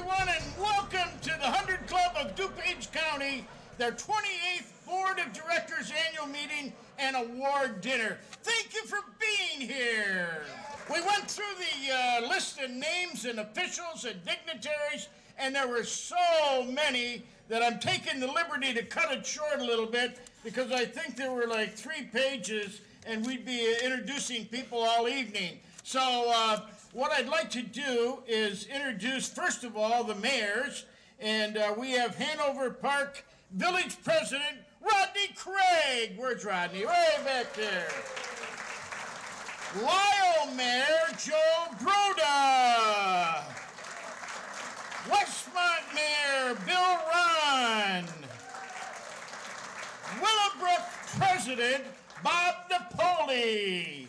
everyone, and welcome to the 100 Club of DuPage County, their 28th Board of Directors annual meeting and award dinner. Thank you for being here. We went through the list of names and officials and dignitaries, and there were so many that I'm taking the liberty to cut it short a little bit because I think there were like 3 pages and we'd be introducing people all evening. So what I'd like to do is introduce, first of all, the mayors. And we have Hanover Park Village President Rodney Craig. Where's Rodney? Way back there. Lyle Mayor Joe Broda. Westmont Mayor Bill Ron. Willowbrook President Bob Napoli.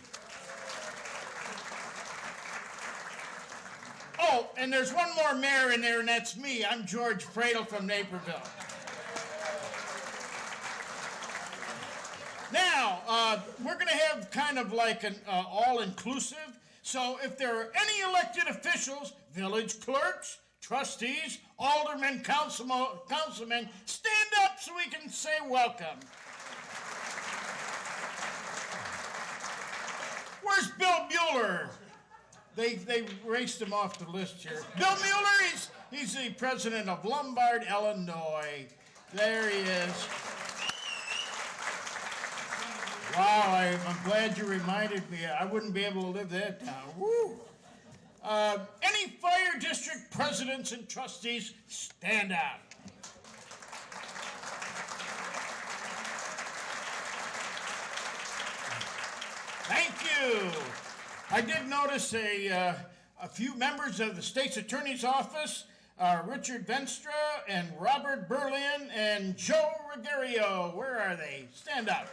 Oh, and there's one more mayor in there, and that's me. I'm George Pradle from Naperville. Now, we're going to have kind of like an all-inclusive. So if there are any elected officials, village clerks, trustees, aldermen, councilmen, stand up so we can say welcome. Where's Bill Mueller? They raced him off the list here. Bill Mueller, he's the president of Lombard, Illinois. There he is. Wow, I'm glad you reminded me. I wouldn't be able to live that down. Woo. Any fire district presidents and trustees, stand up. Thank you. I did notice a few members of the state's attorney's office, Richard Venstra and Robert Berlin and Joe Ruggiero. Where are they? Stand up.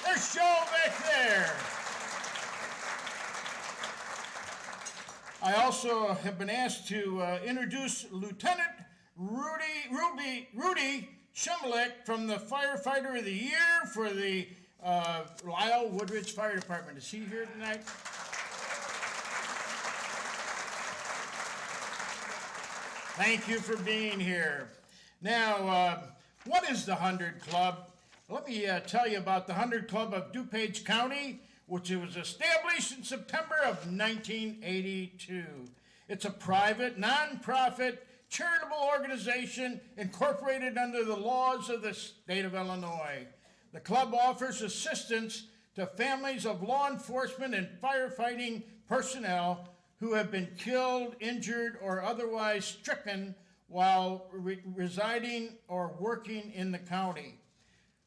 There's Joe back there. I also have been asked to introduce Lieutenant Rudy Shimmelek from the Firefighter of the Year for the Lisle Woodridge Fire Department. Is he here tonight? Thank you for being here. Now, what is the 100 Club? Let me tell you about the 100 Club of DuPage County, which was established in September of 1982. It's a private, non-profit, charitable organization incorporated under the laws of the state of Illinois. The club offers assistance to families of law enforcement and firefighting personnel who have been killed, injured, or otherwise stricken while residing or working in the county.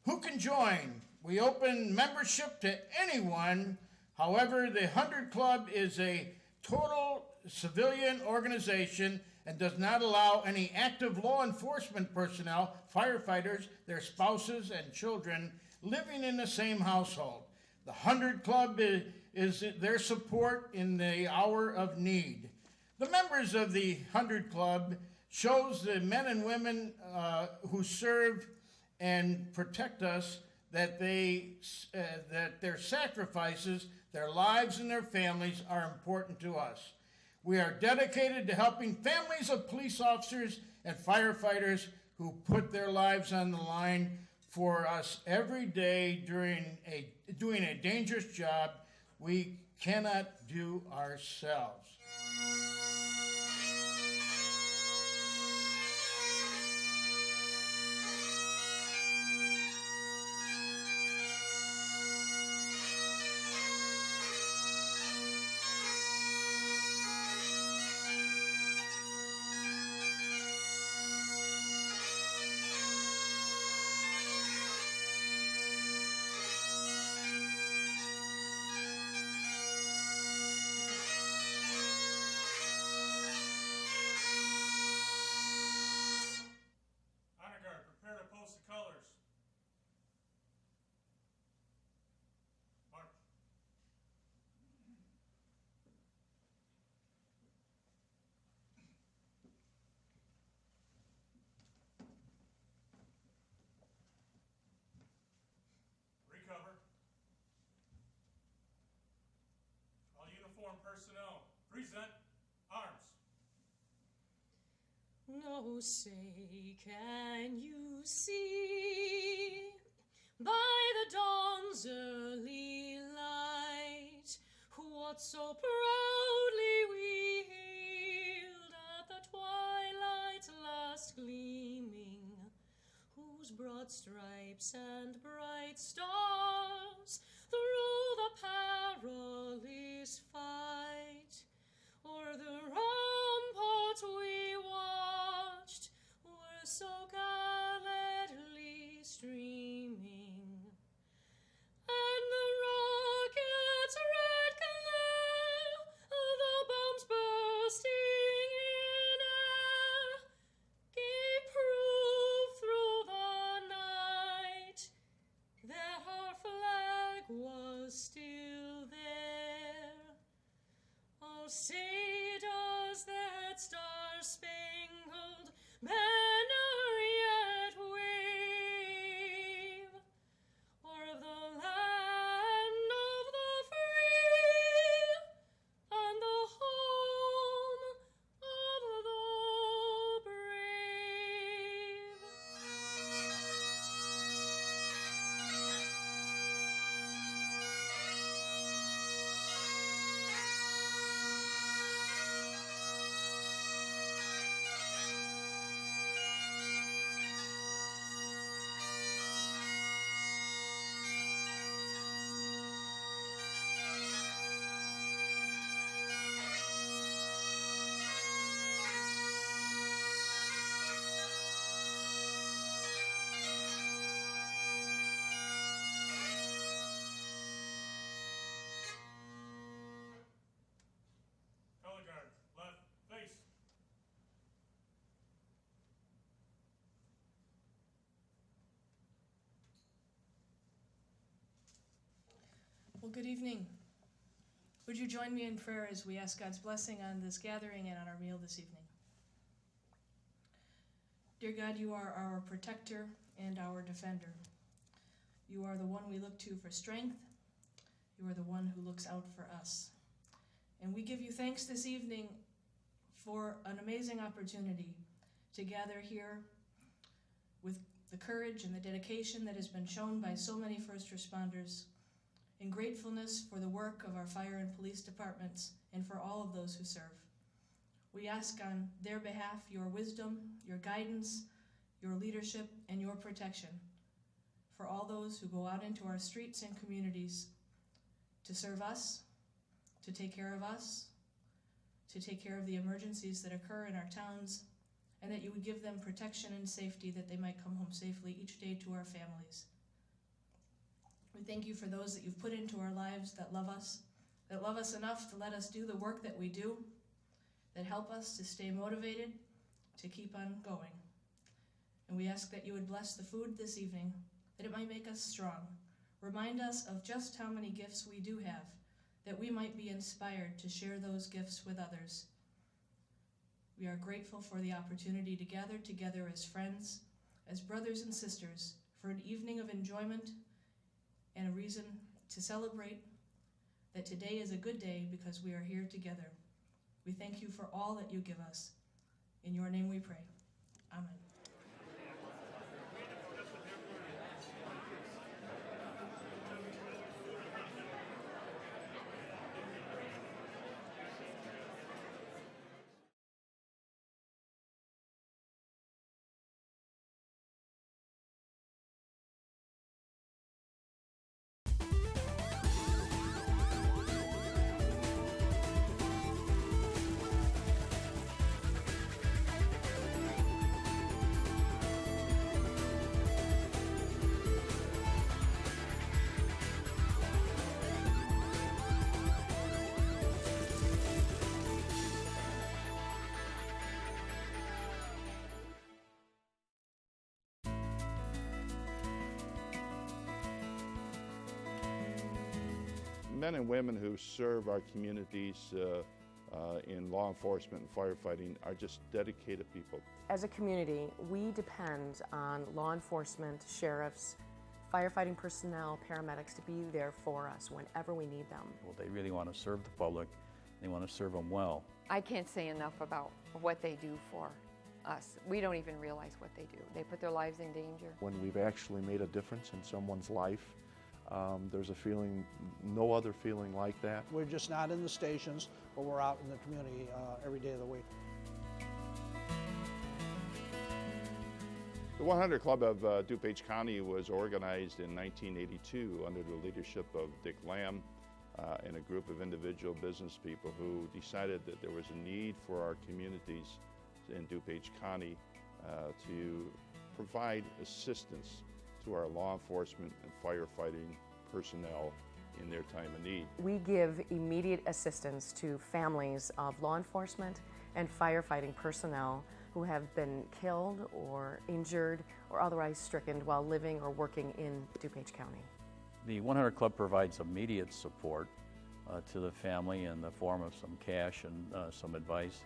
Who can join? We open membership to anyone. However, the 100 Club is a total civilian organization and does not allow any active law enforcement personnel, firefighters, their spouses, and children living in the same household. The 100 Club is their support in the hour of need. The members of the 100 Club shows the men and women who serve and protect us that their sacrifices, their lives and their families are important to us. We are dedicated to helping families of police officers and firefighters who put their lives on the line for us every day doing a dangerous job we cannot do ourselves. Oh, say, can you see by the dawn's early light what so proudly we hailed at the twilight's last gleaming, whose broad stripes and bright stars through the perilous fight o'er the ramparts we watched were so gallantly streaming, and the rocket's red glare, the bombs bursting in air, gave proof through the night that our flag was still there. Oh, say does that star-spangled banner yet wave o'er the land of the free and the home of the brave? Color guard, left, face. Well, good evening. Would you join me in prayer as we ask God's blessing on this gathering and on our meal this evening? Dear God, you are our protector and our defender. You are the one we look to for strength. You are the one who looks out for us. And we give you thanks this evening for an amazing opportunity to gather here with the courage and the dedication that has been shown by so many first responders, in gratefulness for the work of our fire and police departments and for all of those who serve. We ask on their behalf your wisdom, your guidance, your leadership, and your protection for all those who go out into our streets and communities to serve us, to take care of us, to take care of the emergencies that occur in our towns, and that you would give them protection and safety that they might come home safely each day to our families. We thank you for those that you've put into our lives that love us enough to let us do the work that we do, that help us to stay motivated, to keep on going. And we ask that you would bless the food this evening, that it might make us strong. Remind us of just how many gifts we do have, that we might be inspired to share those gifts with others. We are grateful for the opportunity to gather together as friends, as brothers and sisters, for an evening of enjoyment and a reason to celebrate that today is a good day because we are here together. We thank you for all that you give us. In your name we pray. Amen. Men and women who serve our communities in law enforcement and firefighting are just dedicated people. As a community, we depend on law enforcement, sheriffs, firefighting personnel, paramedics to be there for us whenever we need them. Well, they really want to serve the public. They want to serve them well. I can't say enough about what they do for us. We don't even realize what they do. They put their lives in danger. When we've actually made a difference in someone's life, there's a feeling, no other feeling like that. We're just not in the stations, but we're out in the community every day of the week. The 100 Club of DuPage County was organized in 1982 under the leadership of Dick Lamb and a group of individual business people who decided that there was a need for our communities in DuPage County to provide assistance to our law enforcement and firefighting personnel in their time of need. We give immediate assistance to families of law enforcement and firefighting personnel who have been killed or injured or otherwise stricken while living or working in DuPage County. The 100 Club provides immediate support to the family in the form of some cash and some advice.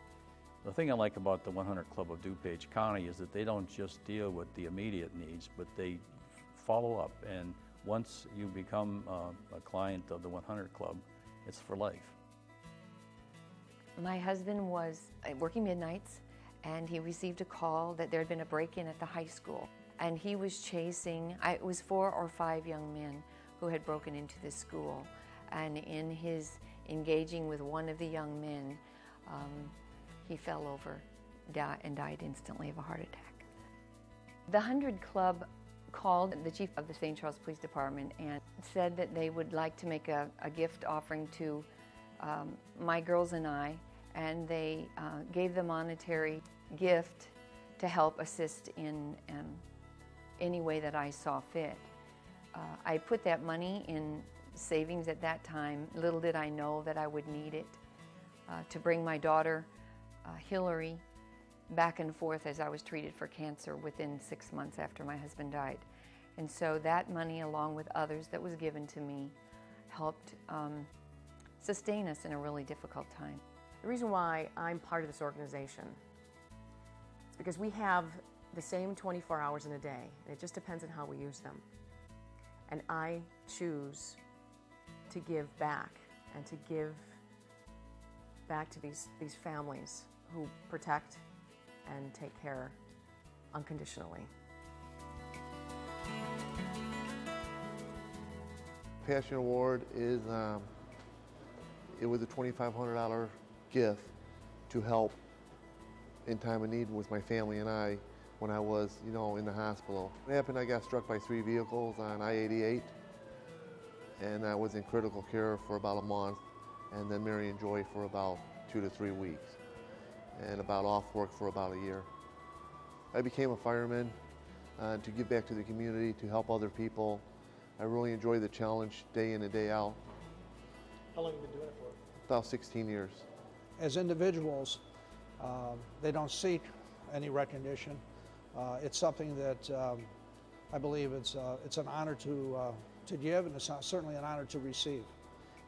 The thing I like about the 100 Club of DuPage County is that they don't just deal with the immediate needs, but they follow up. And once you become a client of the 100 Club, it's for life. My husband was working midnights, and he received a call that there had been a break-in at the high school. And he was chasing, it was 4 or 5 young men who had broken into this school. And in his engaging with one of the young men, he fell over and died instantly of a heart attack. The 100 Club called the chief of the St. Charles Police Department and said that they would like to make a gift offering to my girls and I, and they gave the monetary gift to help assist in any way that I saw fit. I put that money in savings at that time. Little did I know that I would need it to bring my daughter, Hillary, back and forth as I was treated for cancer within 6 months after my husband died. And so that money, along with others that was given to me, helped sustain us in a really difficult time. The reason why I'm part of this organization is because we have the same 24 hours in a day, and it just depends on how we use them. And I choose to give back and to give back to these families who protect and take care unconditionally. Passion Award is, it was a $2,500 gift to help in time of need with my family and I when I was, in the hospital. What happened, I got struck by 3 vehicles on I-88, and I was in critical care for about a month, and then Mary and Joy for about 2 to 3 weeks, and about off work for about a year. I became a fireman to give back to the community, to help other people. I really enjoy the challenge day in and day out. How long have you been doing it for? About 16 years. As individuals, they don't seek any recognition. It's something that I believe it's an honor to give, and it's certainly an honor to receive.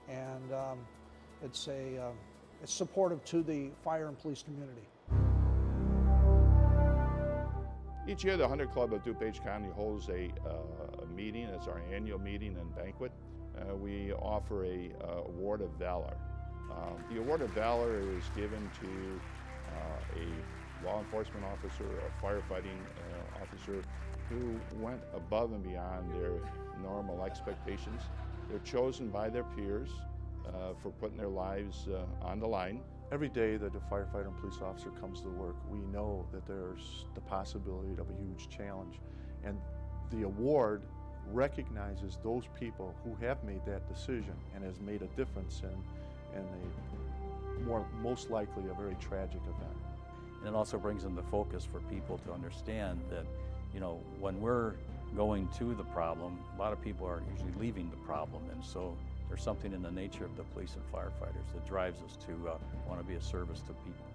And it's supportive to the fire and police community. Each year, the 100 Club of DuPage County holds a meeting. It's our annual meeting and banquet. We offer a Award of Valor. The Award of Valor is given to a law enforcement officer or a firefighting officer who went above and beyond their normal expectations. They're chosen by their peers for putting their lives on the line. Every day that a firefighter and police officer comes to work, we know that there's the possibility of a huge challenge. And the award recognizes those people who have made that decision and has made a difference in a most likely a very tragic event. And it also brings into focus for people to understand that, when we're going to the problem, a lot of people are usually leaving the problem. And so there's something in the nature of the police and firefighters that drives us to want to be a service to people.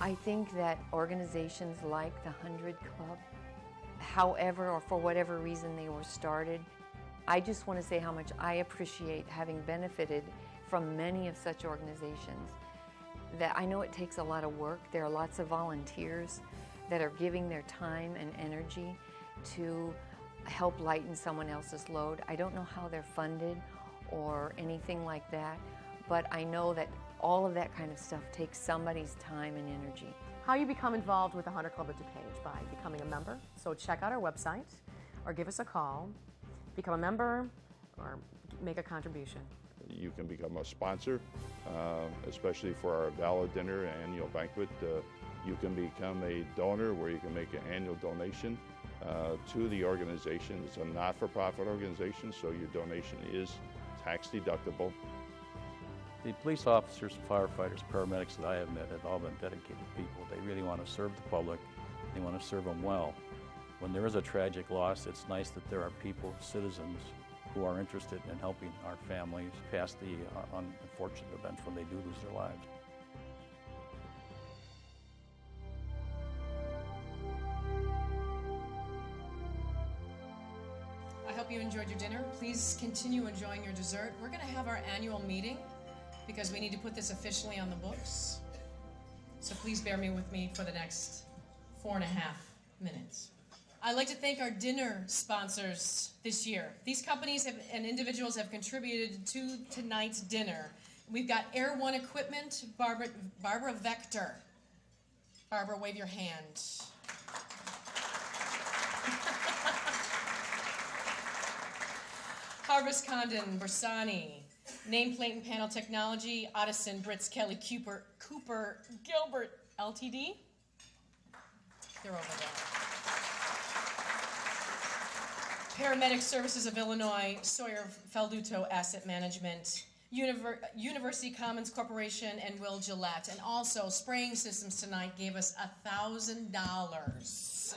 I think that organizations like the 100 Club, however or for whatever reason they were started, I just want to say how much I appreciate having benefited from many of such organizations. That I know it takes a lot of work. There are lots of volunteers that are giving their time and energy to help lighten someone else's load. I don't know how they're funded or anything like that, but I know that all of that kind of stuff takes somebody's time and energy. How you become involved with the Hunter Club of DuPage? By becoming a member. So check out our website or give us a call, become a member, or make a contribution. You can become a sponsor, especially for our gala dinner annual banquet. You can become a donor where you can make an annual donation to the organization. It's a not-for-profit organization, so your donation is tax deductible. The police officers, firefighters, paramedics that I have met have all been dedicated people. They really want to serve the public. They want to serve them well. When there is a tragic loss, it's nice that there are people, citizens, who are interested in helping our families pass the unfortunate events when they do lose their lives. I hope you enjoyed your dinner. Please continue enjoying your dessert. We're going to have our annual meeting because we need to put this officially on the books. So please bear with me for the next 4.5 minutes. I'd like to thank our dinner sponsors this year. These companies and individuals have contributed to tonight's dinner. We've got Air One Equipment, Barbara Vector. Barbara, wave your hand. Harvest Condon, Bersani. Nameplate and Panel Technology, Otteson, Brits, Kelly, Cooper, Gilbert, Ltd. They're over there. Paramedic Services of Illinois, Sawyer Felduto Asset Management, University Commons Corporation, and Will Gillette. And also, Spraying Systems tonight gave us $1,000.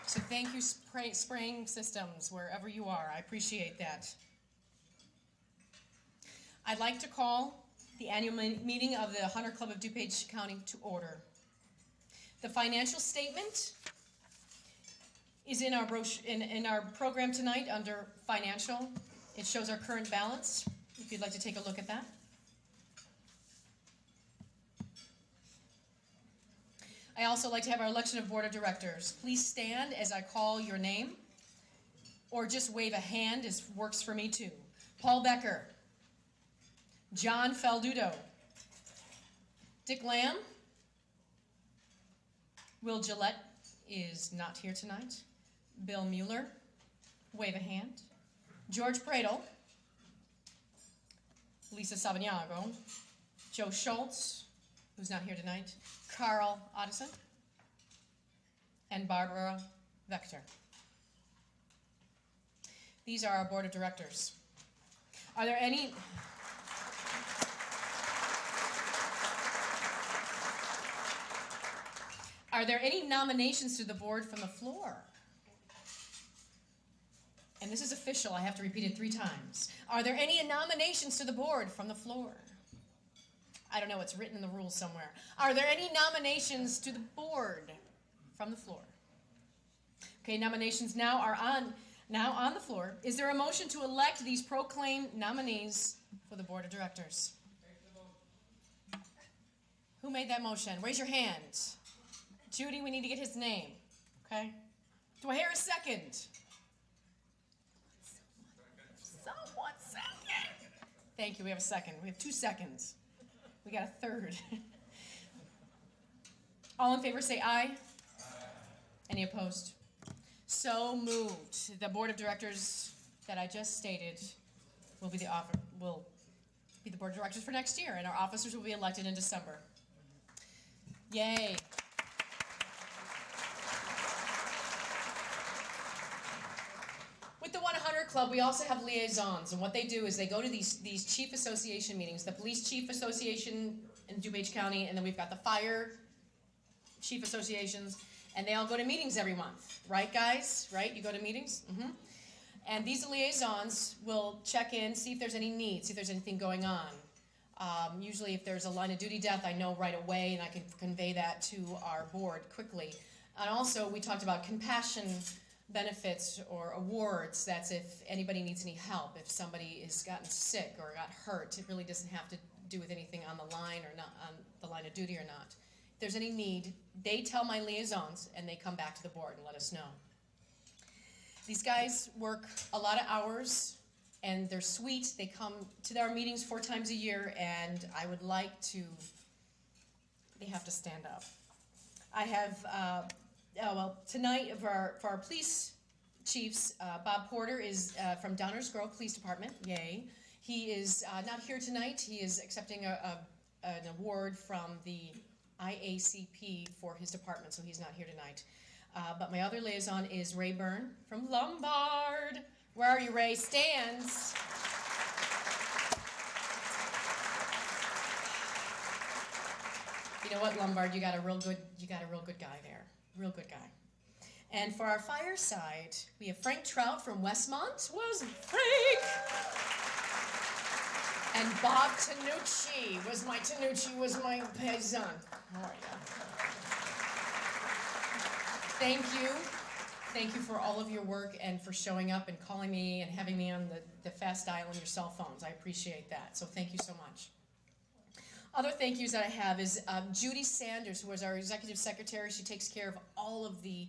So thank you, Spraying Systems, wherever you are. I appreciate that. I'd like to call the annual meeting of the Hunter Club of DuPage County to order. The financial statement is in our brochure, in our program tonight under financial. It shows our current balance, if you'd like to take a look at that. I also like to have our election of board of directors. Please stand as I call your name, or just wave a hand, as works for me too. Paul Becker, John Felduto, Dick Lamb, Will Gillette is not here tonight. Bill Mueller, wave a hand. George Pradle, Lisa Savignago, Joe Schultz, who's not here tonight, Carl Otteson, and Barbara Vector. These are our board of directors. Are there any... Are there any nominations to the board from the floor? And this is official, I have to repeat it 3 times. Are there any nominations to the board from the floor? I don't know, it's written in the rules somewhere. Are there any nominations to the board from the floor? Okay, nominations now are on the floor. Is there a motion to elect these proclaimed nominees for the board of directors? Who made that motion? Raise your hand. Judy, we need to get his name. Okay? Do I hear a second? Someone second. Thank you, we have a second. We have 2 seconds. We got a third. All in favor say aye. Aye. Any opposed? So moved. The board of directors that I just stated will be the board of directors for next year, and our officers will be elected in December. Yay. With the 100 Club, we also have liaisons, and what they do is they go to these chief association meetings, the police chief association in DuPage County, and then we've got the fire chief associations, and they all go to meetings every month. Right, guys? Right? You go to meetings? Mm-hmm. And these liaisons will check in, see if there's any needs, see if there's anything going on. Usually if there's a line of duty death, I know right away, and I can convey that to our board quickly. And also, we talked about compassion benefits or awards. That's if anybody needs any help, if somebody has gotten sick or got hurt. It really doesn't have to do with anything on the line or not on the line of duty or not. there's any need, they tell my liaisons and they come back to the board and let us know. These guys work a lot of hours and they're sweet. They come to our meetings 4 times a year, and I would like to, they have to stand up. I have, tonight for our police chiefs, Bob Porter is from Downers Grove Police Department, yay. He is not here tonight. He is accepting an award from the IACP for his department, so he's not here tonight. But my other liaison is Ray Byrne from Lombard. Where are you, Ray? Stands. You know what, Lombard? You got a real good guy there. Real good guy. And for our fireside, we have Frank Trout from Westmont. Was Frank? And Bob Tanucci was my paisan. How are you? Thank you. Thank you for all of your work and for showing up and calling me and having me on the fast dial on your cell phones. I appreciate that. So thank you so much. Other thank yous that I have is Judy Sanders, who was our executive secretary. She takes care of all of the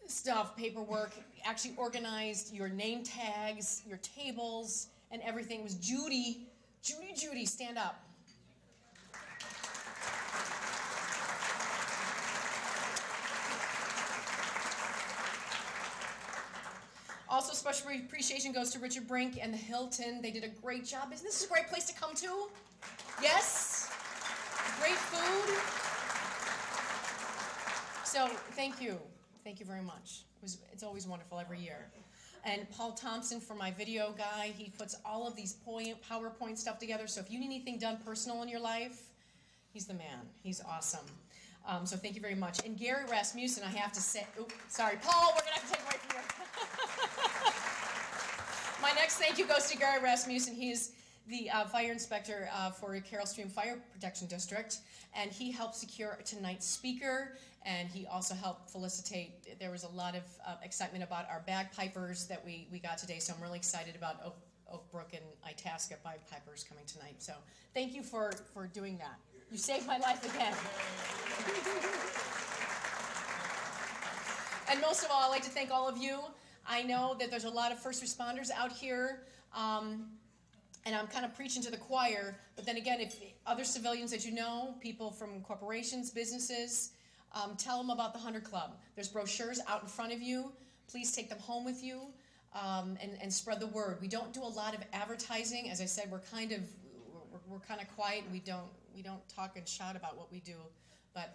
stuff, paperwork, actually organized your name tags, your tables, and everything. It was Judy. Judy, stand up. Also, special appreciation goes to Richard Brink and the Hilton. They did a great job. Isn't this a great place to come to? Yes? Great food. So, thank you. Thank you very much. It's always wonderful every year. And Paul Thompson for my video guy. He puts all of these PowerPoint stuff together. So if you need anything done personal in your life, he's the man. He's awesome. So thank you very much. And Gary Rasmussen, I have to say, sorry, Paul, we're going to have to take away from you. My next thank you goes to Gary Rasmussen. He is the fire inspector for Carroll Stream Fire Protection District, and he helped secure tonight's speaker, and he also helped felicitate. There was a lot of excitement about our bagpipers that we got today, so I'm really excited about Oak Brook and Itasca bagpipers coming tonight. So thank you for doing that. You saved my life again. And most of all, I'd like to thank all of you. I know that there's a lot of first responders out here, and I'm kind of preaching to the choir, but then again, if other civilians that you know, people from corporations, businesses, tell them about the 100 Club. There's brochures out in front of you. Please take them home with you and spread the word. We don't do a lot of advertising. As I said, we're kind of quiet. We don't talk and shout about what we do, but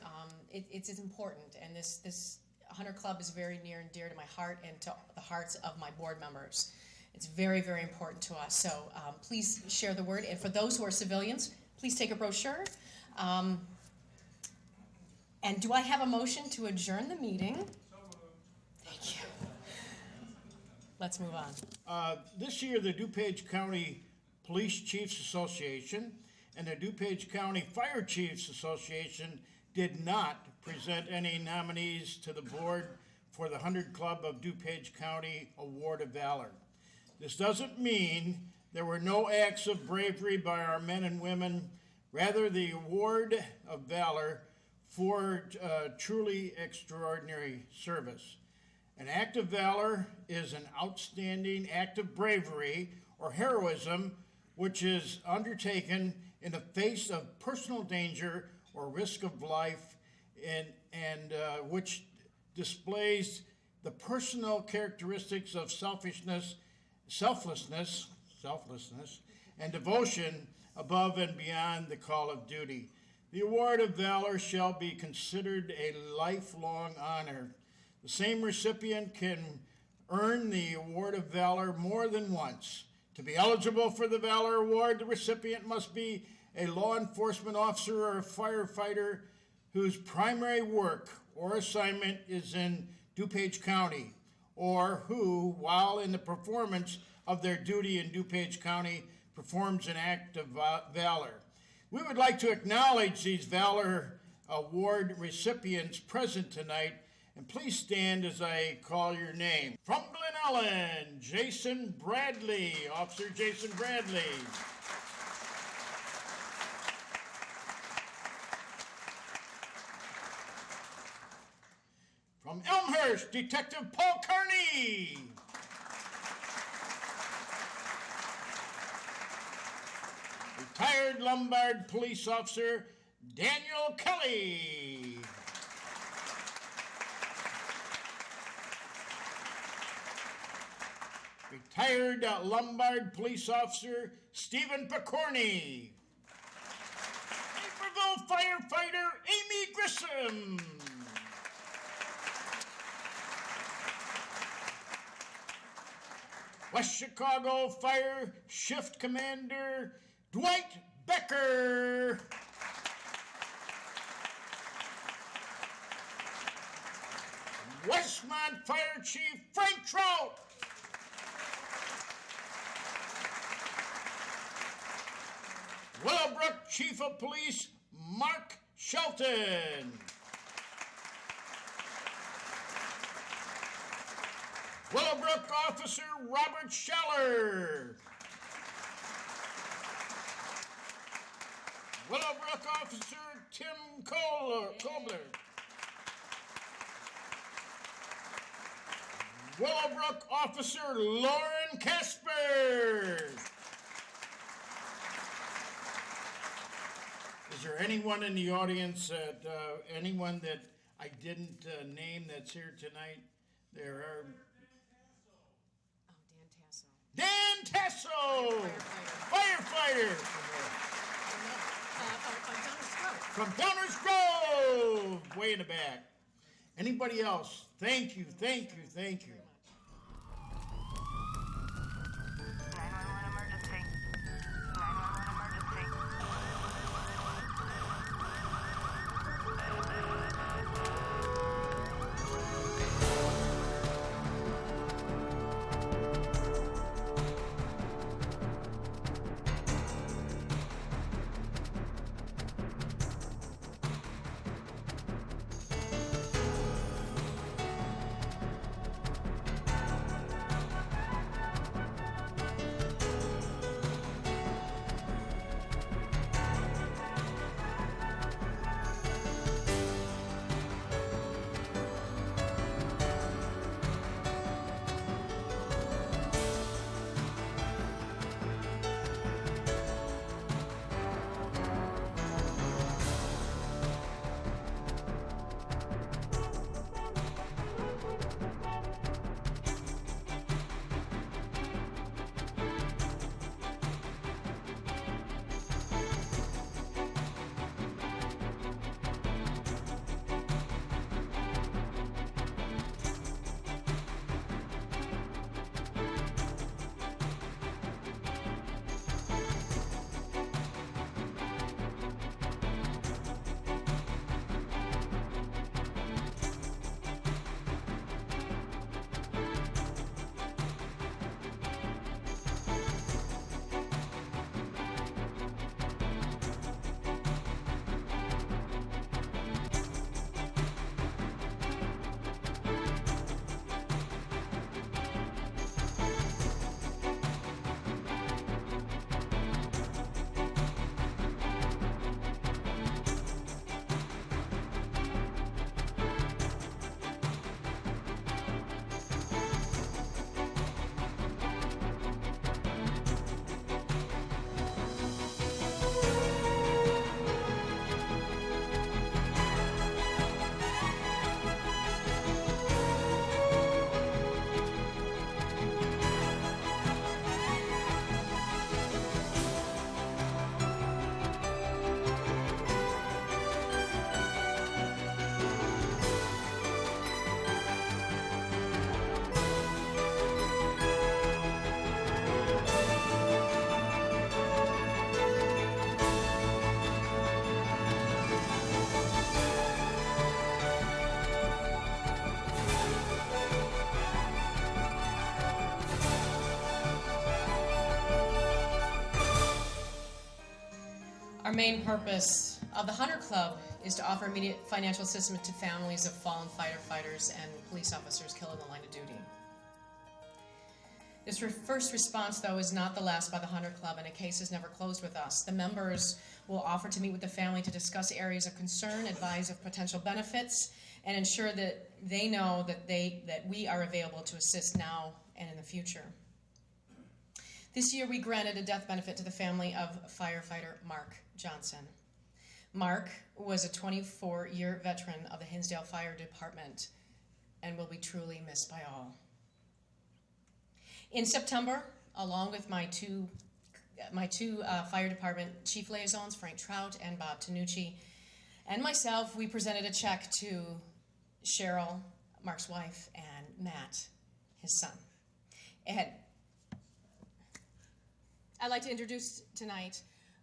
it's important. And this 100 Club is very near and dear to my heart and to the hearts of my board members. It's very, very important to us. So please share the word. And for those who are civilians, please take a brochure. And do I have a motion to adjourn the meeting? So moved. Thank you. Let's move on. This year, the DuPage County Police Chiefs Association and the DuPage County Fire Chiefs Association did not present any nominees to the board for the 100 Club of DuPage County Award of Valor. This doesn't mean there were no acts of bravery by our men and women. Rather, the Award of Valor for truly extraordinary service. An act of valor is an outstanding act of bravery or heroism which is undertaken in the face of personal danger or risk of life and which displays the personal characteristics of selflessness, and devotion above and beyond the call of duty. The Award of Valor shall be considered a lifelong honor. The same recipient can earn the Award of Valor more than once. To be eligible for the Valor Award, the recipient must be a law enforcement officer or a firefighter whose primary work or assignment is in DuPage County, or who, while in the performance of their duty in DuPage County, performs an act of valor. We would like to acknowledge these Valor Award recipients present tonight, and please stand as I call your name. From Glen Ellen, Jason Bradley, Officer Jason Bradley. First, Detective Paul Carney. Retired Lombard Police Officer Daniel Kelly. Retired Lombard Police Officer Stephen Picorni. Naperville firefighter Amy Grissom. West Chicago Fire Shift Commander Dwight Becker. Westmont Fire Chief Frank Trout. Willowbrook Chief of Police Mark Shelton. Willowbrook Officer Robert Scheller. Willowbrook Officer Tim Kobler. Willowbrook Officer Lauren Casper. Is there anyone in the audience anyone that I didn't name that's here tonight? There are. Dan Tasso! Firefighter! From Downers Grove! Way in the back. Anybody else? Thank you, thank you, thank you. 911 emergency. 911 emergency. Our main purpose of the Hunter Club is to offer immediate financial assistance to families of fallen firefighters and police officers killed in the line of duty. This first response, though, is not the last by the Hunter Club, and a case is never closed with us. The members will offer to meet with the family to discuss areas of concern, advise of potential benefits, and ensure that they know that we are available to assist now and in the future. This year we granted a death benefit to the family of firefighter Mark Johnson. Mark was a 24-year veteran of the Hinsdale Fire Department and will be truly missed by all. In September, along with my two fire department chief liaisons, Frank Trout and Bob Tanucci, and myself, we presented a check to Cheryl, Mark's wife, and Matt, his son. And I'd like to introduce tonight,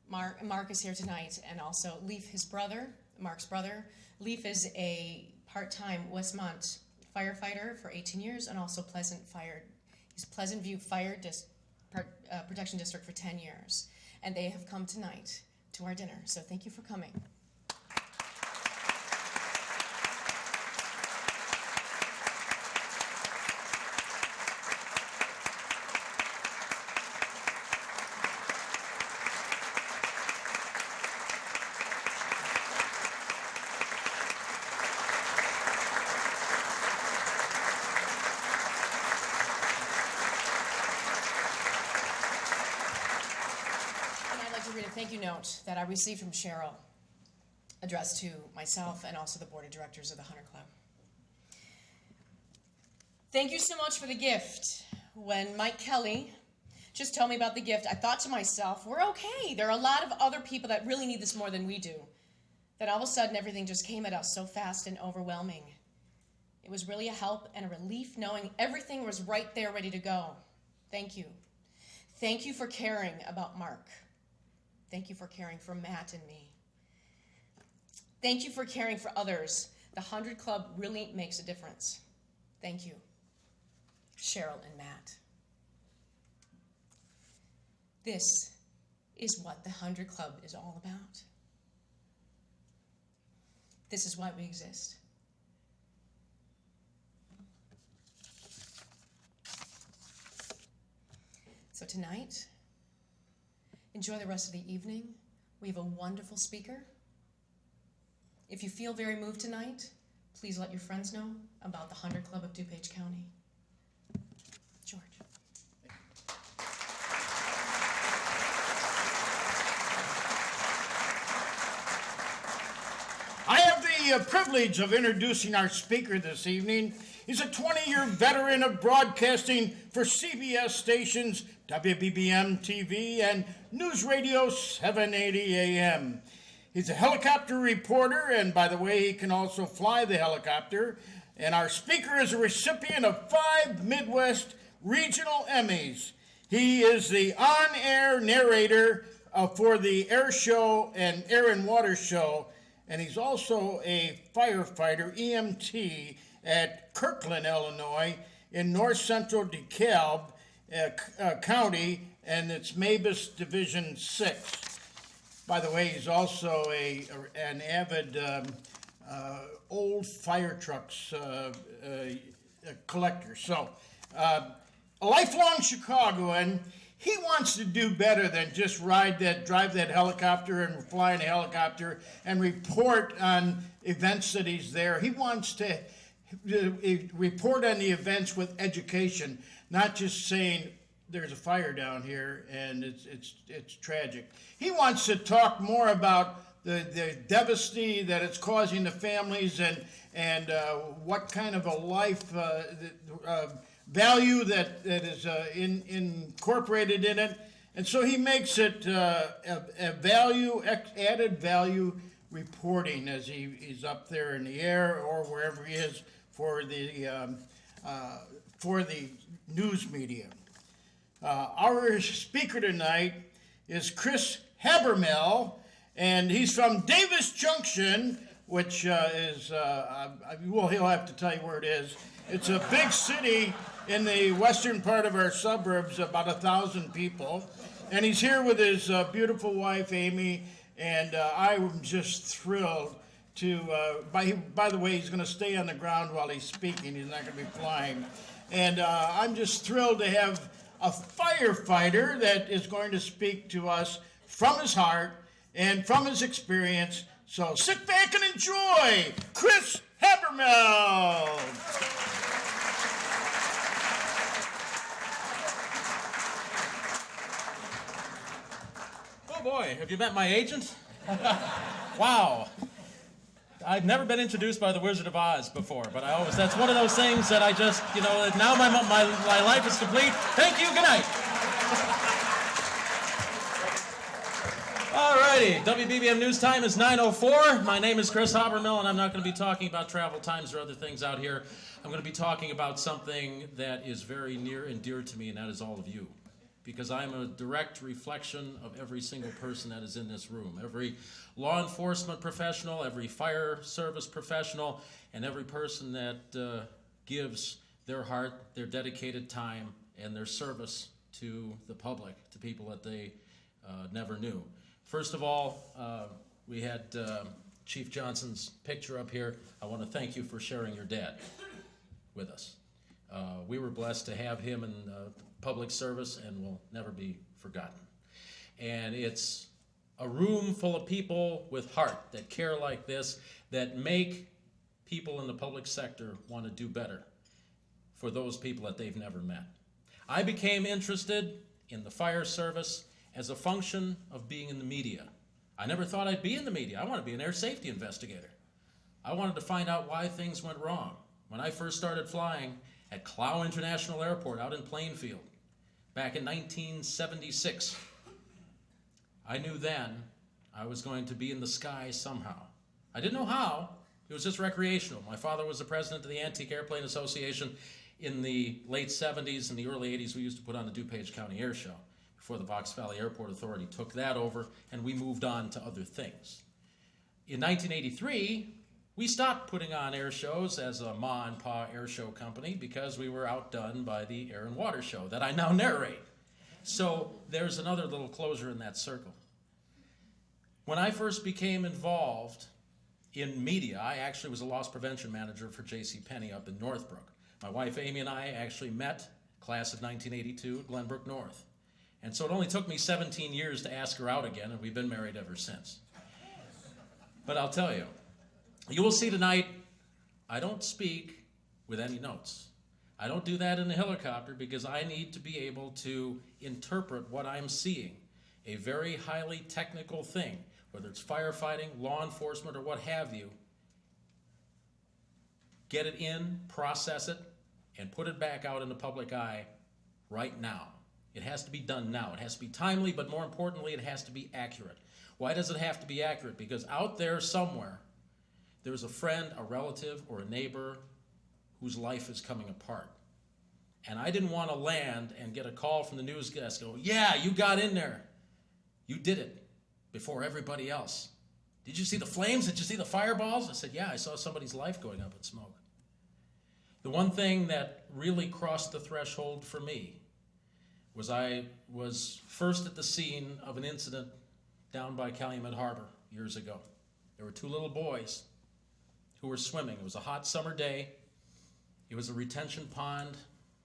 Mark is here tonight, and also Leaf, his brother, Mark's brother. Leaf is a part-time Westmont firefighter for 18 years, and also he's Pleasant View Fire Protection District for 10 years. And they have come tonight to our dinner, so thank you for coming. Thank you note that I received from Cheryl, addressed to myself and also the board of directors of the Hunter Club. Thank you so much for the gift. When Mike Kelly just told me about the gift, I thought to myself, we're okay. There are a lot of other people that really need this more than we do. Then all of a sudden, everything just came at us so fast and overwhelming. It was really a help and a relief knowing everything was right there ready to go. Thank you. Thank you for caring about Mark. Thank you for caring for Matt and me. Thank you for caring for others. The 100 Club really makes a difference. Thank you, Cheryl and Matt. This is what the 100 Club is all about. This is why we exist. So tonight, enjoy the rest of the evening. We have a wonderful speaker. If you feel very moved tonight, please let your friends know about the 100 Club of DuPage County. George. I have the privilege of introducing our speaker this evening. He's a 20-year veteran of broadcasting for CBS stations, WBBM TV, and News Radio 780 AM. He's a helicopter reporter, and by the way, he can also fly the helicopter. And our speaker is a recipient of 5 Midwest Regional Emmys. He is the on-air narrator for the Air Show and Air and Water Show, and he's also a firefighter, EMT, at Kirkland, Illinois, in north central DeKalb County, and it's Mavis Division 6. By the way, he's also an avid old fire trucks collector. So, a lifelong Chicagoan, he wants to do better than just drive that helicopter and fly in a helicopter and report on events that he's there. He wants to report on the events with education, not just saying there's a fire down here and it's tragic. He wants to talk more about the devastating that it's causing the families and what kind of a life value that is incorporated in it. And so he makes it added value reporting as he's up there in the air or wherever he is for the news media. Our speaker tonight is Chris Habermel, and he's from Davis Junction, which is, he'll have to tell you where it is. It's a big city in the western part of our suburbs, about 1,000 people. And he's here with his beautiful wife, Amy, and I'm just thrilled to, by the way, he's going to stay on the ground while he's speaking. He's not going to be flying. And I'm just thrilled to have a firefighter that is going to speak to us from his heart and from his experience. So sit back and enjoy Chris Habermill. Oh boy, have you met my agent? Wow. I've never been introduced by the Wizard of Oz before, but that's one of those things that I just, now my life is complete. Thank you, good night. All righty, WBBM News Time is 9:04. My name is Chris Habermill, and I'm not going to be talking about travel times or other things out here. I'm going to be talking about something that is very near and dear to me, and that is all of you. Because I'm a direct reflection of every single person that is in this room. Every law enforcement professional, every fire service professional, and every person that gives their heart, their dedicated time, and their service to the public, to people that they never knew. First of all, we had Chief Johnson's picture up here. I want to thank you for sharing your dad with us. We were blessed to have him in public service and will never be forgotten. And it's a room full of people with heart that care like this, that make people in the public sector want to do better for those people that they've never met. I became interested in the fire service as a function of being in the media. I never thought I'd be in the media. I wanted to be an air safety investigator. I wanted to find out why things went wrong. When I first started flying at Clow International Airport out in Plainfield back in 1976, I knew then I was going to be in the sky somehow. I didn't know how. It was just recreational. My father was the president of the Antique Airplane Association. In the late 70s and the early 80s, we used to put on the DuPage County Air Show before the Fox Valley Airport Authority took that over, and we moved on to other things. In 1983, we stopped putting on air shows as a ma and pa air show company because we were outdone by the Air and Water Show that I now narrate. So there's another little closure in that circle. When I first became involved in media, I actually was a loss prevention manager for JCPenney up in Northbrook. My wife Amy and I actually met, class of 1982, at Glenbrook North. And so it only took me 17 years to ask her out again, and we've been married ever since. But I'll tell you, you will see tonight, I don't speak with any notes. I don't do that in the helicopter because I need to be able to interpret what I'm seeing, a very highly technical thing, whether it's firefighting, law enforcement, or what have you. Get it in, process it, and put it back out in the public eye right now. It has to be done now. It has to be timely, but more importantly, it has to be accurate. Why does it have to be accurate? Because out there somewhere, there's a friend, a relative, or a neighbor whose life is coming apart. And I didn't want to land and get a call from the news desk, go, yeah, you got in there. You did it before everybody else. Did you see the flames? Did you see the fireballs? I said, yeah, I saw somebody's life going up in smoke. The one thing that really crossed the threshold for me was I was first at the scene of an incident down by Calumet Harbor years ago. There were two little boys who were swimming. It was a hot summer day. It was a retention pond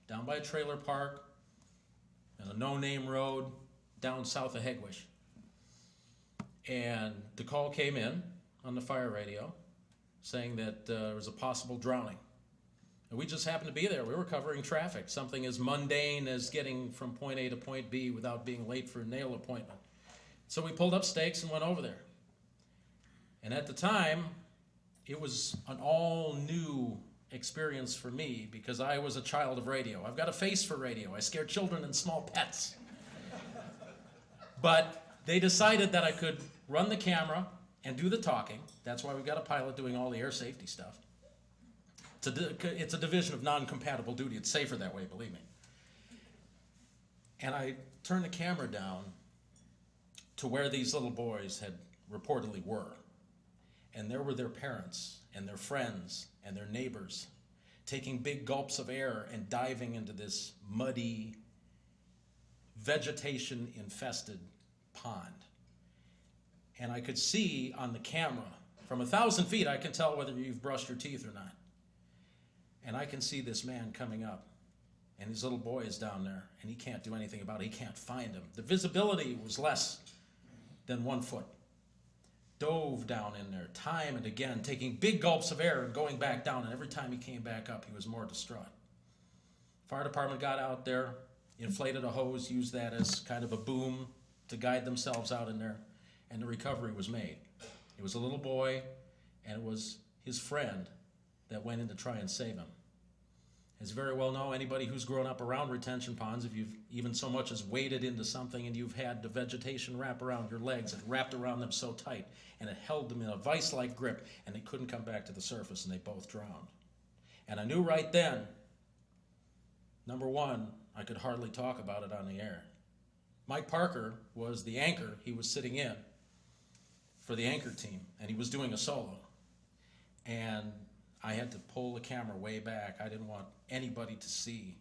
down by a trailer park and a no-name road down south of Hegwish. And the call came in on the fire radio saying that there was a possible drowning. And we just happened to be there. We were covering traffic, something as mundane as getting from point A to point B without being late for a nail appointment. So we pulled up stakes and went over there. And at the time, it was an all-new experience for me because I was a child of radio. I've got a face for radio. I scare children and small pets. But they decided that I could run the camera and do the talking. That's why we've got a pilot doing all the air safety stuff. It's a division of non-compatible duty. It's safer that way, believe me. And I turned the camera down to where these little boys had reportedly were. And there were their parents and their friends and their neighbors taking big gulps of air and diving into this muddy, vegetation-infested pond. And I could see on the camera, from 1,000 feet, I can tell whether you've brushed your teeth or not. And I can see this man coming up, and his little boy is down there, and he can't do anything about it. He can't find him. The visibility was less than 1 foot. dove down in there time and again, taking big gulps of air and going back down, and every time he came back up, he was more distraught. Fire department got out there, inflated a hose, used that as kind of a boom to guide themselves out in there, and the recovery was made. It was a little boy, and it was his friend that went in to try and save him. As you very well know, anybody who's grown up around retention ponds, if you've even so much as waded into something and you've had the vegetation wrap around your legs, it wrapped around them so tight, and it held them in a vice-like grip, and they couldn't come back to the surface, and they both drowned. And I knew right then, number one, I could hardly talk about it on the air. Mike Parker was the anchor. He was sitting in for the anchor team, and he was doing a solo. And I had to pull the camera way back. I didn't want anybody to see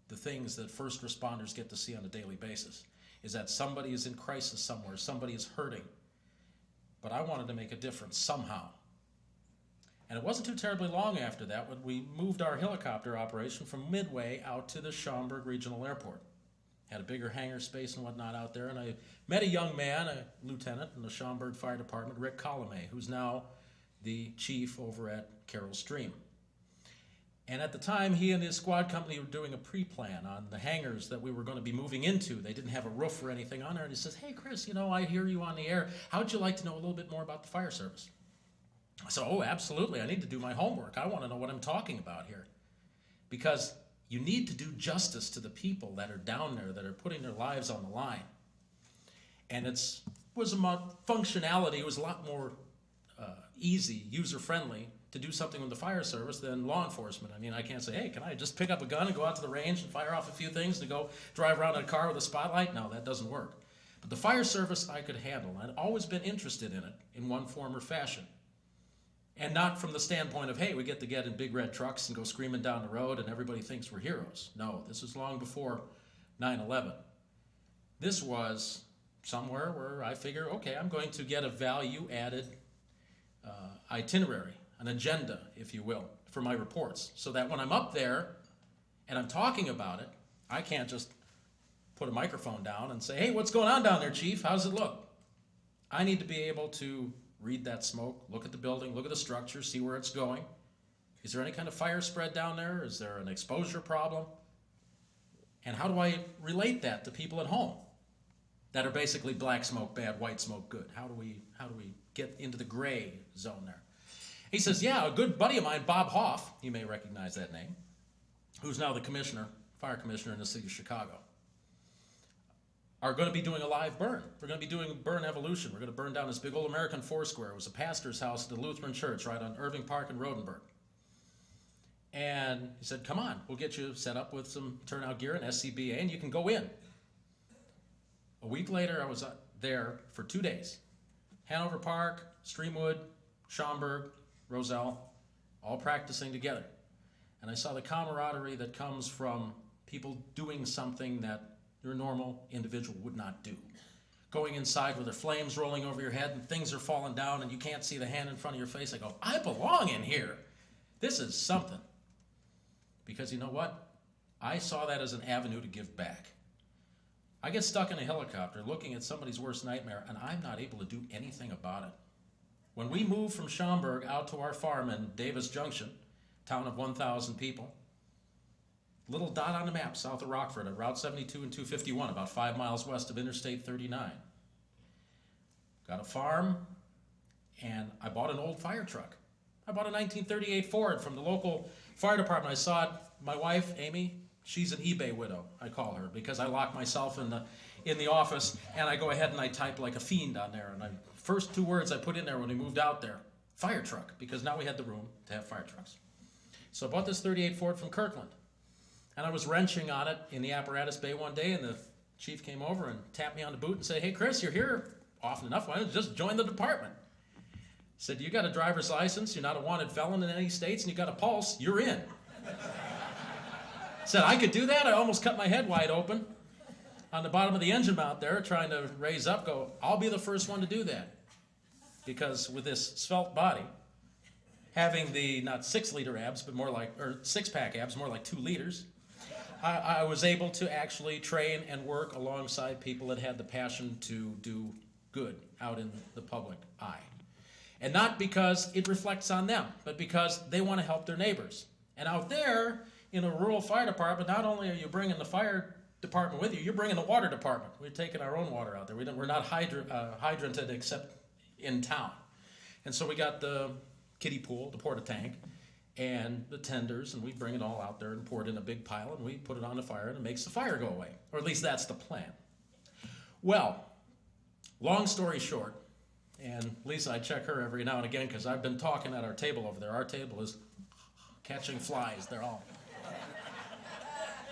the things that first responders get to see on a daily basis, is that somebody is in crisis somewhere, somebody is hurting. But I wanted to make a difference somehow. And it wasn't too terribly long after that when we moved our helicopter operation from Midway out to the Schaumburg Regional Airport. Had a bigger hangar space and whatnot out there, and I met a young man, a lieutenant in the Schaumburg Fire Department, Rick Colomay, who's now the chief over at Carroll Stream. And at the time, he and his squad company were doing a pre-plan on the hangars that we were going to be moving into. They didn't have a roof or anything on there, and he says, "Hey, Chris, you know, I hear you on the air. How'd you like to know a little bit more about the fire service?" I said, "Oh, absolutely. I need to do my homework. I want to know what I'm talking about here." Because you need to do justice to the people that are down there, that are putting their lives on the line. And functionality was a lot more easy, user-friendly to do something with the fire service than law enforcement. I mean, I can't say, "Hey, can I just pick up a gun and go out to the range and fire off a few things to go drive around in a car with a spotlight?" No, that doesn't work. But the fire service I could handle. I'd always been interested in it in one form or fashion. And not from the standpoint of, hey, we get to get in big red trucks and go screaming down the road and everybody thinks we're heroes. No, this was long before 9/11. This was somewhere where I figure, okay, I'm going to get a value-added itinerary, an agenda, if you will, for my reports, so that when I'm up there and I'm talking about it, I can't just put a microphone down and say, "Hey, what's going on down there, Chief? How's it look?" I need to be able to read that smoke, look at the building, look at the structure, see where it's going. Is there any kind of fire spread down there? Is there an exposure problem? And how do I relate that to people at home that are basically black smoke bad, white smoke good? How do we get into the gray zone there? He says, "Yeah, a good buddy of mine, Bob Hoff," you may recognize that name, who's now the fire commissioner in the city of Chicago, are going to be doing a live burn. We're going to be doing burn evolution. We're going to burn down this big old American Foursquare. It was a pastor's house at the Lutheran Church right on Irving Park in Rodenburg. And he said, "Come on, we'll get you set up with some turnout gear and SCBA, and you can go in." A week later, I was there for 2 days. Hanover Park, Streamwood, Schaumburg, Roselle, all practicing together. And I saw the camaraderie that comes from people doing something that your normal individual would not do. Going inside with their flames rolling over your head and things are falling down and you can't see the hand in front of your face. I go, "I belong in here. This is something." Because you know what? I saw that as an avenue to give back. I get stuck in a helicopter looking at somebody's worst nightmare and I'm not able to do anything about it. When we moved from Schaumburg out to our farm in Davis Junction, town of 1,000 people, little dot on the map south of Rockford at Route 72 and 251, about 5 miles west of Interstate 39. Got a farm, and I bought an old fire truck. I bought a 1938 Ford from the local fire department. I saw it. My wife, Amy, she's an eBay widow, I call her, because I lock myself in the office, and I go ahead and I type like a fiend on there. And first 2 words I put in there when we moved out there, fire truck, because now we had the room to have fire trucks. So I bought this 38 Ford from Kirkland. And I was wrenching on it in the apparatus bay one day, and the chief came over and tapped me on the boot and said, "Hey, Chris, you're here often enough. Why don't you just join the department?" I said, "You got a driver's license, you're not a wanted felon in any states, and you got a pulse, you're in." I said, "I could do that?" I almost cut my head wide open on the bottom of the engine mount there, trying to raise up, go, "I'll be the first one to do that." Because with this svelte body, having the not 6-liter abs, but more like, or 6-pack abs, more like 2 liters, I was able to actually train and work alongside people that had the passion to do good out in the public eye. And not because it reflects on them, but because they want to help their neighbors. And out there in a rural fire department, not only are you bringing the fire department with you, you're bringing the water department. We're taking our own water out there. We're not hydranted except in town. And so we got the kiddie pool, the porta tank, and the tenders, and we bring it all out there and pour it in a big pile, and we put it on the fire, and it makes the fire go away. Or at least that's the plan. Well, long story short, and Lisa, I check her every now and again because I've been talking at our table over there. Our table is catching flies. They're all.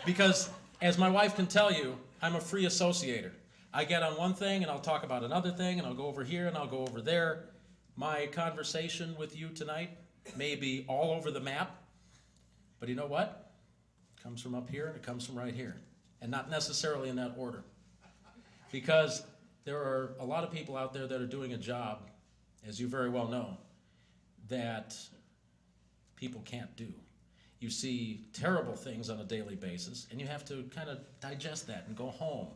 Because, as my wife can tell you, I'm a free associator. I get on one thing and I'll talk about another thing, and I'll go over here and I'll go over there. My conversation with you tonight may be all over the map, but you know what? It comes from up here and it comes from right here, and not necessarily in that order. Because there are a lot of people out there that are doing a job, as you very well know, that people can't do. You see terrible things on a daily basis, and you have to kind of digest that and go home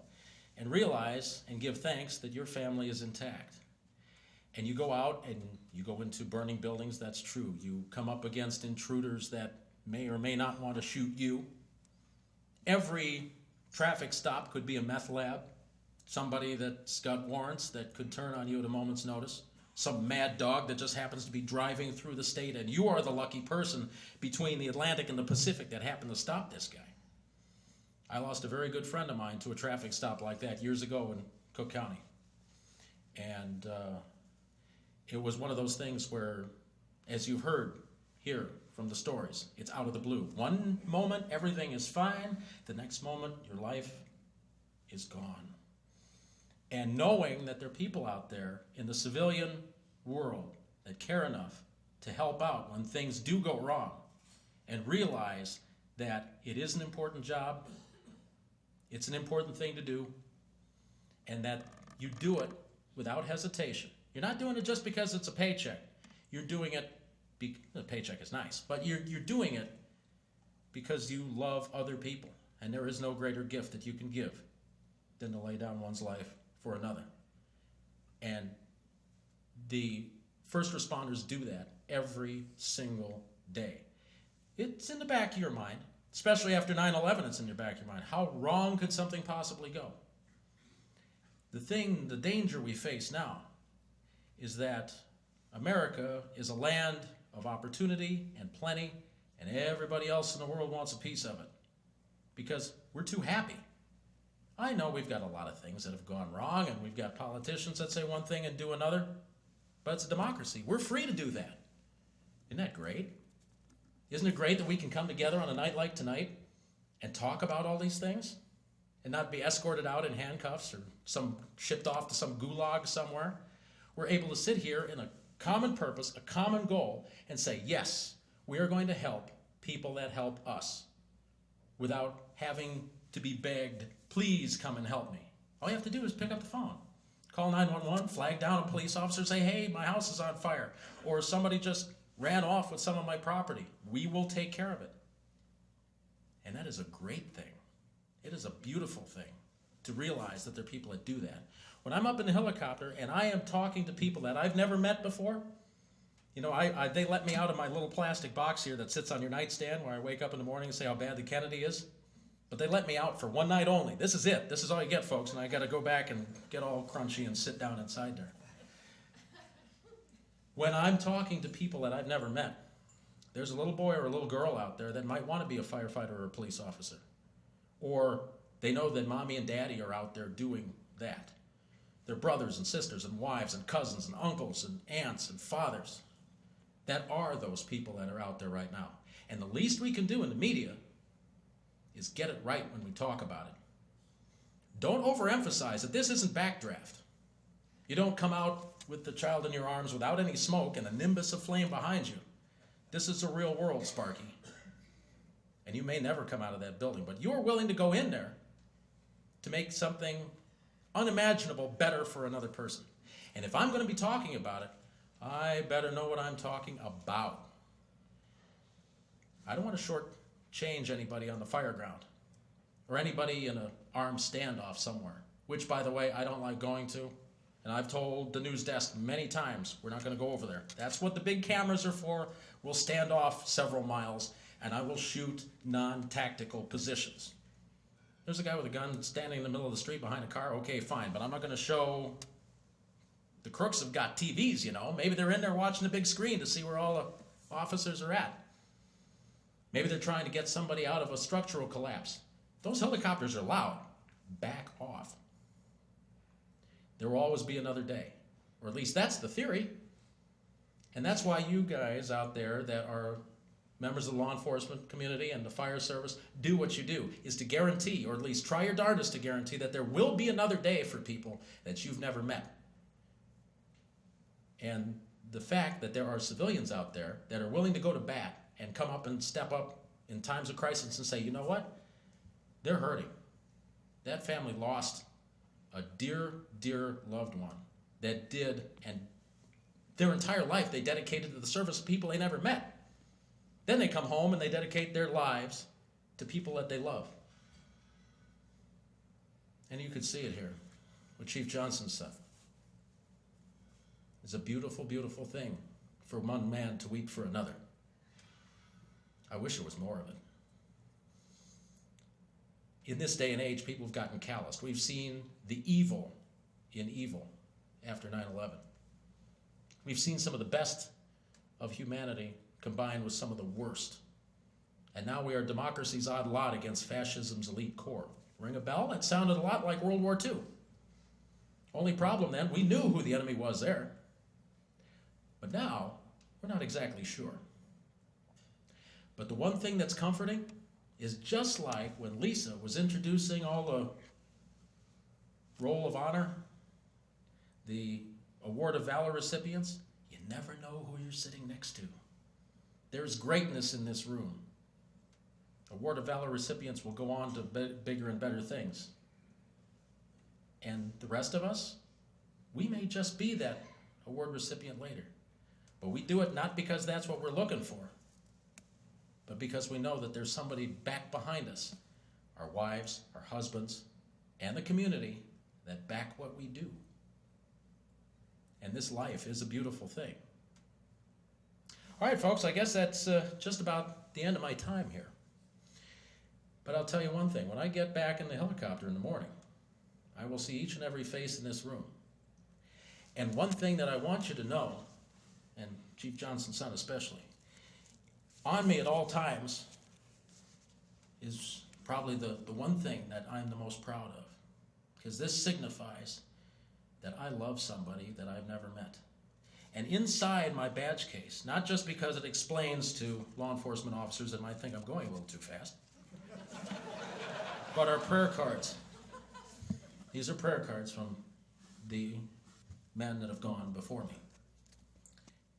and realize and give thanks that your family is intact. And you go out and you go into burning buildings, that's true. You come up against intruders that may or may not want to shoot you. Every traffic stop could be a meth lab. Somebody that's got warrants that could turn on you at a moment's notice. Some mad dog that just happens to be driving through the state, and you are the lucky person between the Atlantic and the Pacific that happened to stop this guy. I lost a very good friend of mine to a traffic stop like that years ago in Cook County. And it was one of those things where, as you've heard here from the stories, it's out of the blue. One moment, everything is fine. The next moment, your life is gone. And knowing that there are people out there in the civilian world that care enough to help out when things do go wrong, and realize that it is an important job, it's an important thing to do, and that you do it without hesitation. You're not doing it just because it's a paycheck. You're doing it, the paycheck is nice, but you're doing it because you love other people. And there is no greater gift that you can give than to lay down one's life for another. And the first responders do that every single day. It's in the back of your mind, especially after 9/11, it's in your back of your mind. How wrong could something possibly go? The danger we face now is that America is a land of opportunity and plenty, and everybody else in the world wants a piece of it because we're too happy. I know we've got a lot of things that have gone wrong, and we've got politicians that say one thing and do another, but it's a democracy. We're free to do that. Isn't that great? Isn't it great that we can come together on a night like tonight and talk about all these things and not be escorted out in handcuffs or shipped off to some gulag somewhere? We're able to sit here in a common purpose, a common goal, and say, yes, we are going to help people that help us without having to be begged, please come and help me. All you have to do is pick up the phone. Call 911, flag down a police officer, say, hey, my house is on fire. Or somebody just ran off with some of my property. We will take care of it. And that is a great thing. It is a beautiful thing to realize that there are people that do that. When I'm up in the helicopter and I am talking to people that I've never met before, you know, they let me out of my little plastic box here that sits on your nightstand where I wake up in the morning and say how bad the Kennedy is. But they let me out for one night only. This is it. This is all you get, folks. And I got to go back and get all crunchy and sit down inside there. When I'm talking to people that I've never met, there's a little boy or a little girl out there that might want to be a firefighter or a police officer. Or they know that mommy and daddy are out there doing that. They're brothers and sisters and wives and cousins and uncles and aunts and fathers that are those people that are out there right now. And the least we can do in the media is get it right when we talk about it. Don't overemphasize that this isn't backdraft. You don't come out with the child in your arms without any smoke and a nimbus of flame behind you. This is the real world, Sparky. And you may never come out of that building, but you're willing to go in there to make something unimaginable better for another person. And if I'm going to be talking about it, I better know what I'm talking about. I don't want to shortchange anybody on the fire ground or anybody in an armed standoff somewhere, which, by the way, I don't like going to. And I've told the news desk many times, we're not going to go over there. That's what the big cameras are for. We'll stand off several miles, and I will shoot non-tactical positions. There's a guy with a gun standing in the middle of the street behind a car. Okay, fine, but I'm not going to show. The crooks have got TVs, you know. Maybe they're in there watching the big screen to see where all the officers are at. Maybe they're trying to get somebody out of a structural collapse. Those helicopters are loud. Back off. There will always be another day. Or at least that's the theory. And that's why you guys out there that are members of the law enforcement community and the fire service do what you do, is to guarantee, or at least try your darndest to guarantee, that there will be another day for people that you've never met. And the fact that there are civilians out there that are willing to go to bat and come up and step up in times of crisis and say, you know what? They're hurting. That family lost a dear, dear loved one that did, and their entire life they dedicated to the service of people they never met. Then they come home and they dedicate their lives to people that they love. And you could see it here, what Chief Johnson said. It's a beautiful, beautiful thing for one man to weep for another. I wish there was more of it. In this day and age, people have gotten calloused. We've seen the evil in evil after 9/11. We've seen some of the best of humanity combined with some of the worst. And now we are democracy's odd lot against fascism's elite core. Ring a bell? It sounded a lot like World War II. Only problem then, we knew who the enemy was there. But now, we're not exactly sure. But the one thing that's comforting is just like when Lisa was introducing all the Roll of Honor, the Award of Valor recipients, you never know who you're sitting next to. There's greatness in this room. Award of Valor recipients will go on to bigger and better things. And the rest of us, we may just be that award recipient later. But we do it not because that's what we're looking for, but because we know that there's somebody back behind us, our wives, our husbands, and the community that back what we do. And this life is a beautiful thing. All right, folks, I guess that's just about the end of my time here. But I'll tell you one thing. When I get back in the helicopter in the morning, I will see each and every face in this room. And one thing that I want you to know, and Chief Johnson's son especially, on me at all times is probably the one thing that I'm the most proud of. Because this signifies that I love somebody that I've never met. And inside my badge case, not just because it explains to law enforcement officers that might think I'm going a little too fast, but our prayer cards. These are prayer cards from the men that have gone before me.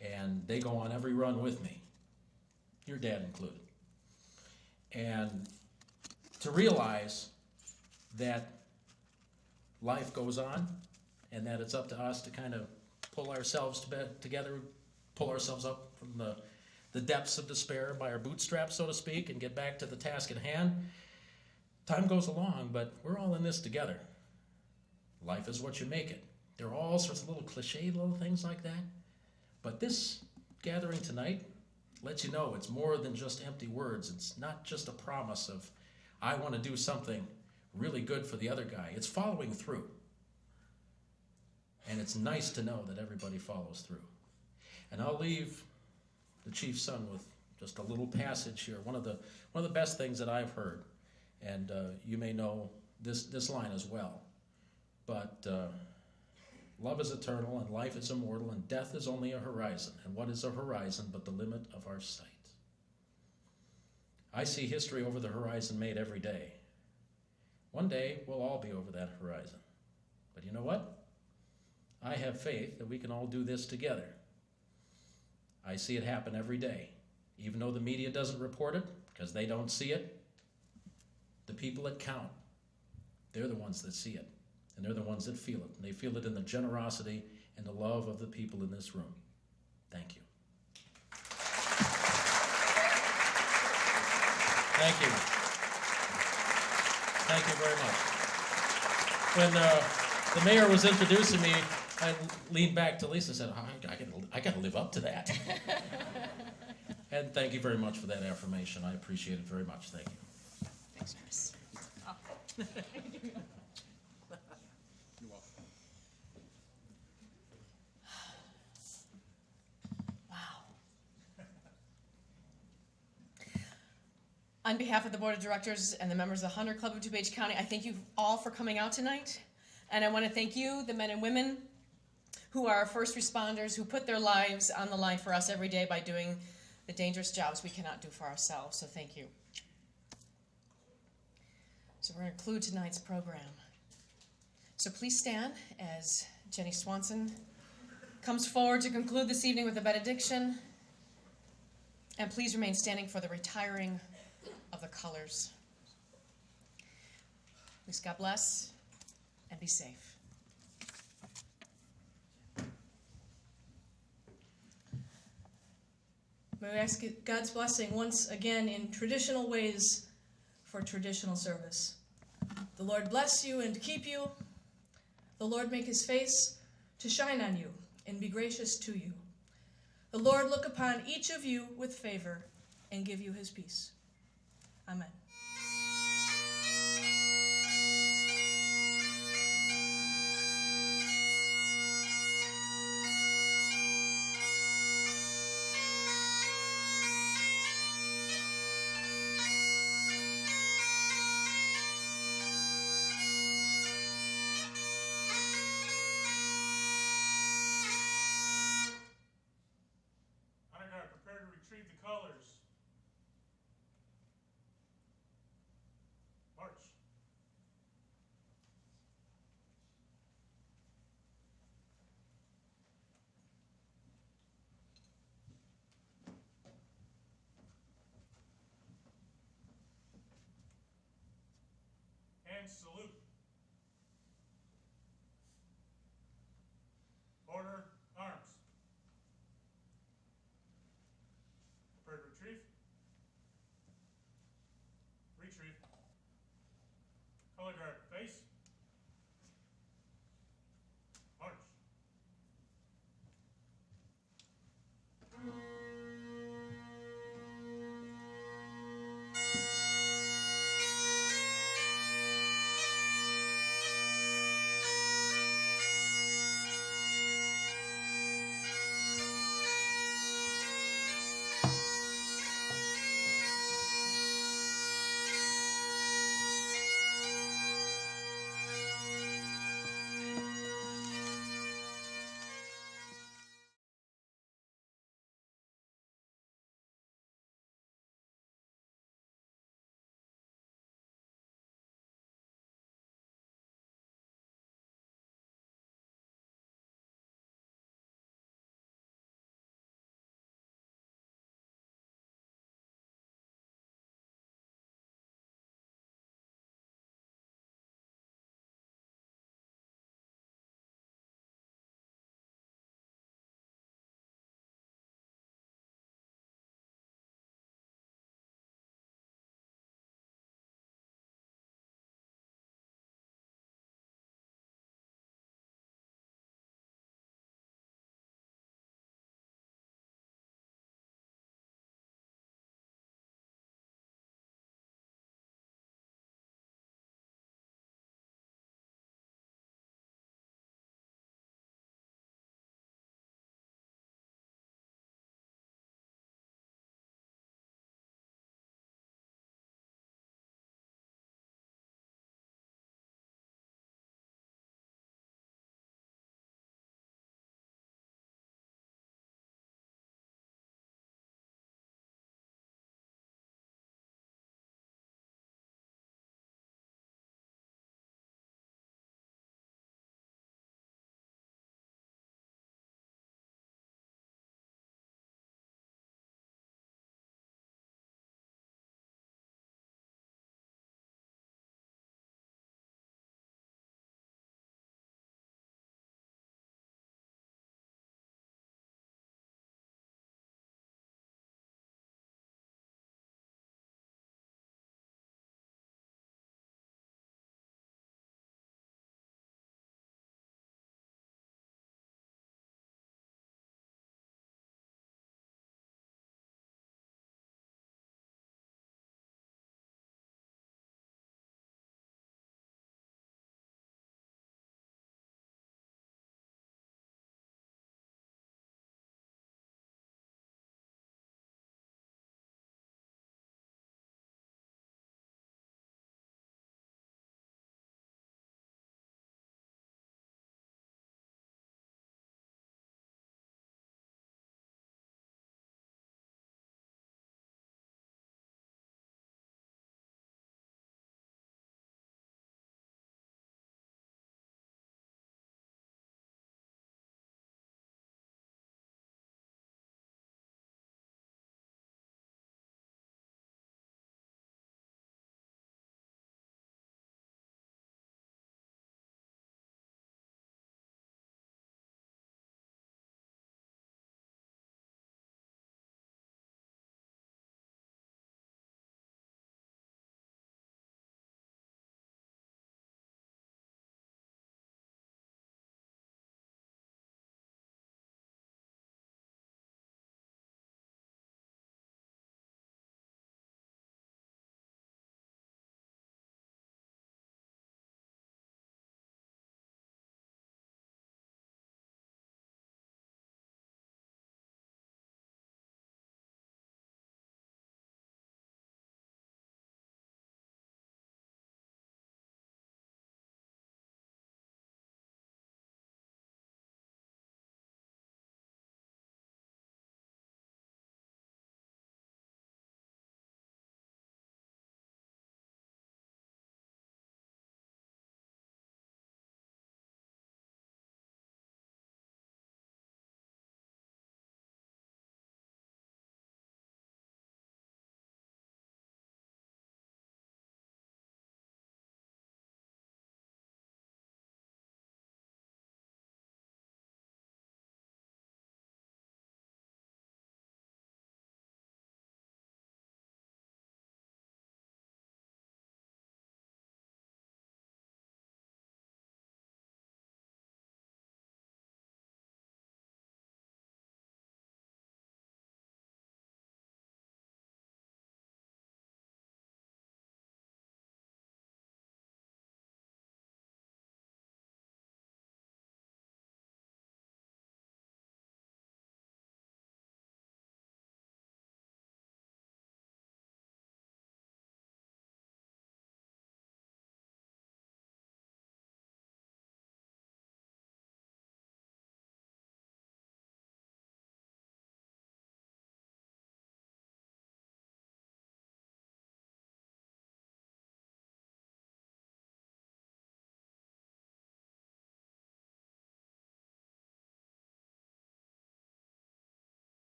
And they go on every run with me, your dad included. And to realize that life goes on and that it's up to us to kind of pull ourselves together, pull ourselves up from the depths of despair by our bootstraps, so to speak, and get back to the task at hand. Time goes along, but we're all in this together. Life is what you make it. There are all sorts of little cliche little things like that. But this gathering tonight lets you know it's more than just empty words. It's not just a promise of, I want to do something really good for the other guy. It's following through. And it's nice to know that everybody follows through. And I'll leave the chief's son with just a little passage here. One of the best things that I've heard, and you may know this line as well. But love is eternal, and life is immortal, and death is only a horizon. And what is a horizon but the limit of our sight? I see history over the horizon made every day. One day, we'll all be over that horizon. But you know what? I have faith that we can all do this together. I see it happen every day. Even though the media doesn't report it, because they don't see it, the people that count, they're the ones that see it. And they're the ones that feel it. And they feel it in the generosity and the love of the people in this room. Thank you. Thank you. Thank you very much. When the mayor was introducing me, I leaned back to Lisa and said, I got to live up to that. And thank you very much for that affirmation. I appreciate it very much. Thank you. Thanks, Chris. Oh. On behalf of the Board of Directors and the members of the 100 Club of DuPage County, I thank you all for coming out tonight. And I want to thank you, the men and women who are first responders, who put their lives on the line for us every day by doing the dangerous jobs we cannot do for ourselves. So thank you. So we're going to conclude tonight's program. So please stand as Jenny Swanson comes forward to conclude this evening with a benediction. And please remain standing for the retiring of the colors. Please God bless and be safe. May we ask God's blessing once again in traditional ways for traditional service. The Lord bless you and keep you. The Lord make his face to shine on you and be gracious to you. The Lord look upon each of you with favor and give you his peace. Amen. Honor guard, prepare to retrieve the colors. March. And salute. Order, arms. Prepare to retrieve.